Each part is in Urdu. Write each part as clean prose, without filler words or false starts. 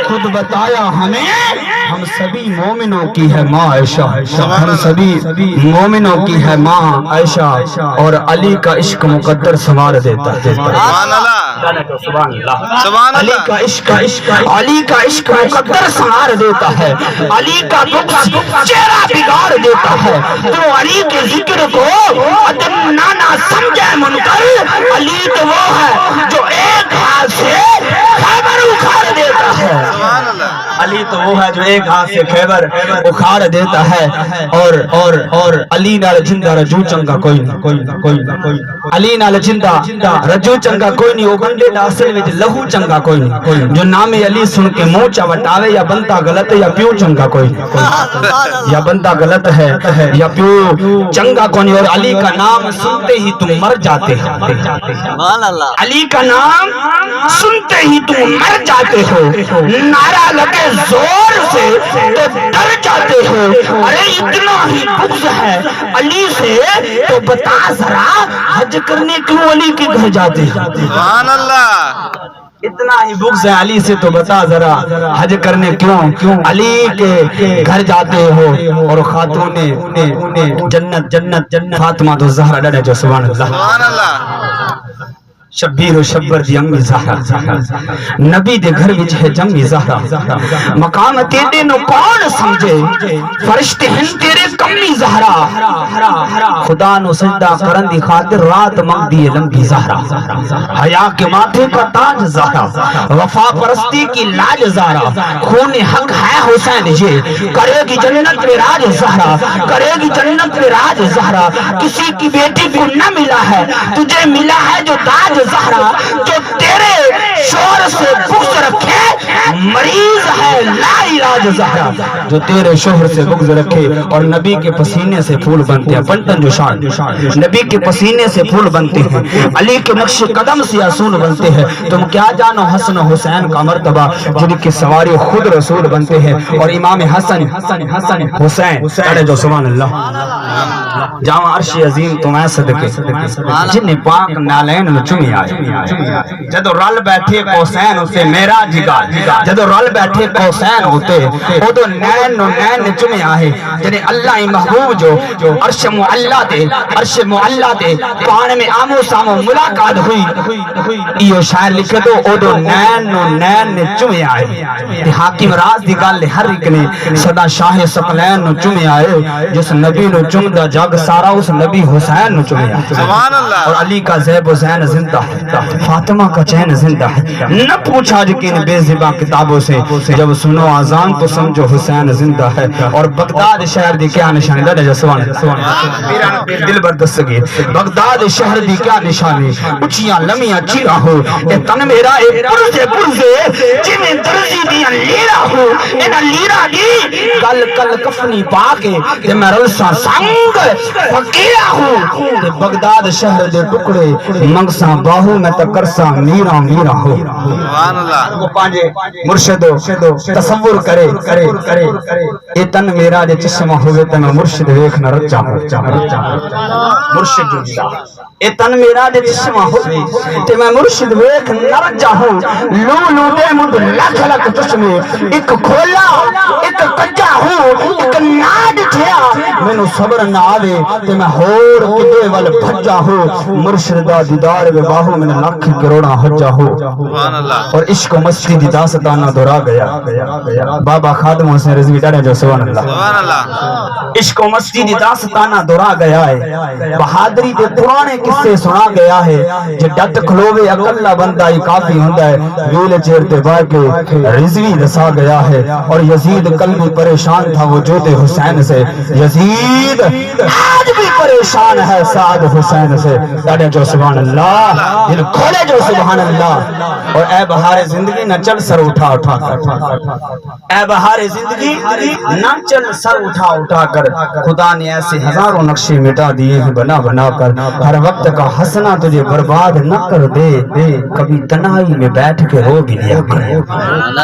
خود بتایا ہمیں ہم سبھی مومنوں کی ہے ماں عائشہ، ہم سبھی مومنوں کی ہے ماں عائشہ، اور علی کا عشق مقدر سنوار دیتا ہے۔ سبحان اللہ، سبحان اللہ، سبحان علی اللہ، کا عشق علی کا عشق مقدر سنوار دیتا ہے، علی کا بغض چہرہ بگاڑ دیتا ہے۔ تو علی کے ذکر کو ادب نانا سمجھے منکر، علی تو وہ ہے جو ایک ہاتھ سے خیبر اکھاڑ دیتا ہے۔ سبحان اللہ، علی تو وہ ہے جو ایک ہاتھ سے خیبر اکھاڑ دیتا ہے، اور علی نال جندہ رجو چنگا کوئی نہیں، علی نال جندہ رجو چنگا کوئی نہیں، وہ بندے دا اصل وچ لہو چنگا کوئی نہیں، جو نام علی سن کے منہ چا وٹاوے یا بندہ غلط ہے یا پیو چنگا کوئی نہیں، یا بندہ غلط ہے یا پیو چنگا کوئی نہیں، اور علی کا نام سنتے ہی تم مر جاتے ہو، سبحان اللہ، علی کا نام سنتے ہی تم مر جاتے ہو، نعرہ لگے زور سے تو ڈر جاتے ہو، ارے اتنا ہی بغض ہے علی سے تو بتا ذرا حج کرنے کیوں علی کے گھر جاتے ہو؟ سبحان اللہ، اتنا ہی بغض ہے علی سے تو بتا ذرا حج کرنے کیوں علی کے گھر جاتے ہو، اور خاتون جنت جنت جنت فاطمہ تو زہرا ڈڑے جو سبحان اللہ، سبحان اللہ، شبیر و شبر دی امی زہرا، نبی دے گھر وچ ہے جمی زہرا، مقام تیرے نو کون سمجھے فرشتے ہیں تیرے کمی زہرا، خدا نو سجدہ کرن دی خاطر رات منگ دی لمبی زہرا، حیا کے ماتھے کا تاج زہرا، وفا پرستی کی لاج زہرا، خون حق ہے حسین یہ کرے گی جنت میں راج زہرا، کرے گی جنت میں راج زہرا، کسی کی بیٹی کو نہ ملا ہے تجھے ملا ہے جو تاج زہرا، جو تیرے شوہر سے بغض رکھے مریض ہے لا علاج زہرا، جو تیرے شوہر سے بغض رکھے اور نبی کے پسینے سے پھول بنتے ہیں، پنٹن جو شان نبی کے پسینے سے پھول بنتے ہیں، علی کے نقش قدم سے اصول بنتے ہیں، تم کیا جانو حسن و حسین کا مرتبہ جن کی سواری خود رسول بنتے ہیں، اور امام حسن حسین کہے جو سبحان اللہ، جاواں عرش عظیم تمہیں صدقے جن پاک نالین میں چمی آئے، جدو رل بیٹھے قوسین ہوتے میرا جگار، جدو رل بیٹھے قوسین ہوتے ادو نین نو نین چمی آئے، جنہیں اللہ محبوب جو عرش معلہ دے پانے میں آمو سامو ملاقات ہوئی، یہ شاعر لکھے تو ادو نین نو نین چمی آئے، حاکم راز دی گل ہر ایک نے صدا شاہ ثقلین نو چمی آئے، جس نبی نو چمدا جگ سارا اس نبی حسین نو چمی آئے، سبحان اللہ، اور علی کا زیب و زین زندہ ہے، فاطمہ کا چین زندہ ہے، نہ پوچھا جکن بے زباں کتابوں سے، جب سنو آزان تو سمجھو حسین زندہ ہے، اور بغداد شہر دی کیا نشانی دے جسوان پیران پیر دل بردستگی، بغداد شہر دی کیا نشانی، اچھیاں لمیاں چیرا ہو، اے تن میرا اے پرزے جی میں درزی دیاں لیرا ہو، اینا لیرا دی گل کل کفنی پاکے تے میں رلساں سنگ فقیرہ ہو، تے بغداد شہر دے ٹکڑے منگساں باہو میں تکرساں میرا ہو، سبحان اللہ، وہ پانجے مرشدو تصور کرے اے تن میرا دے چشمہ ہوئے تے میں مرشد ویکھنا رچا مرشد جو جدا اے تن میرا دے چشمہ ہوئے تے میں مرشد ویکھنا رچا ہوں، لو دے مد لکھ لکھ چشمے ایک کھولا ایک کجا ہوں، ایک ناڈ تھیا میں نو صبر نہ آوے تے میں ہور کدے وال بھجا ہوں، مرشد دا دیدار بے باہو میں لکھ کروڑا حجا ہو، سبحان اللہ، اور عشق و مستی دی داستانہ دورا گیا، بابا خادم حسین رضوی ڈرے جو سبحان اللہ، سبحان اللہ، عشق و مستی دی داستانہ دورا گیا ہے، بہادری دے پرانے قصے سنا گیا ہے، جے ڈٹ کھلوے اکلا بندہ ہی کافی ہوندہ ہے، ویل چیرتے بار کے رضوی دسا گیا ہے، اور یزید قلبی پریشان تھا وجود حسین سے، یزید آج بھی پریشان ہے سعد حسین سے، ڈرے جو سبحان اللہ، دل کھولے جو سبحان اللہ، اور اے بہار زندگی نہ چل سر اٹھا کر، اے بہار زندگی نہ چل سر اٹھا کر، خدا نے ایسے ہزاروں نقشے مٹا دیے ہیں بنا کر، ہر وقت کا ہنسنا تجھے برباد نہ کر دے، کبھی تنہائی میں بیٹھ کے رو بھی لیا کر،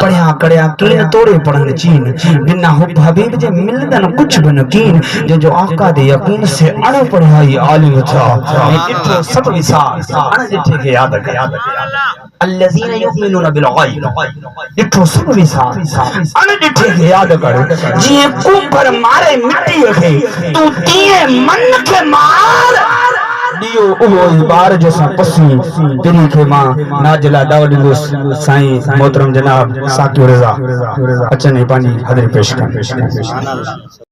پڑھیا کریا کین توڑے پڑھن چین، بنا حب حبیب جے ملدن کچھ بنکین، جو آقا دے یقین سے اڑ پڑھائی عالم تھا، اتھو ست وسال اڑ جٹھے کے یاد کر الذين يؤمنون بالغيب ڈٹھو سب وسان ان ڈٹھے کے یاد کر جی کوپر مارے مٹی رکھے تو تیے من کے مار دیو اوہ بار جیسا پسی تیری کے ماں ناجلہ داود گوس سائیں محترم جناب ساکیو رضا اچھا نہیں پانی حضر پیش کر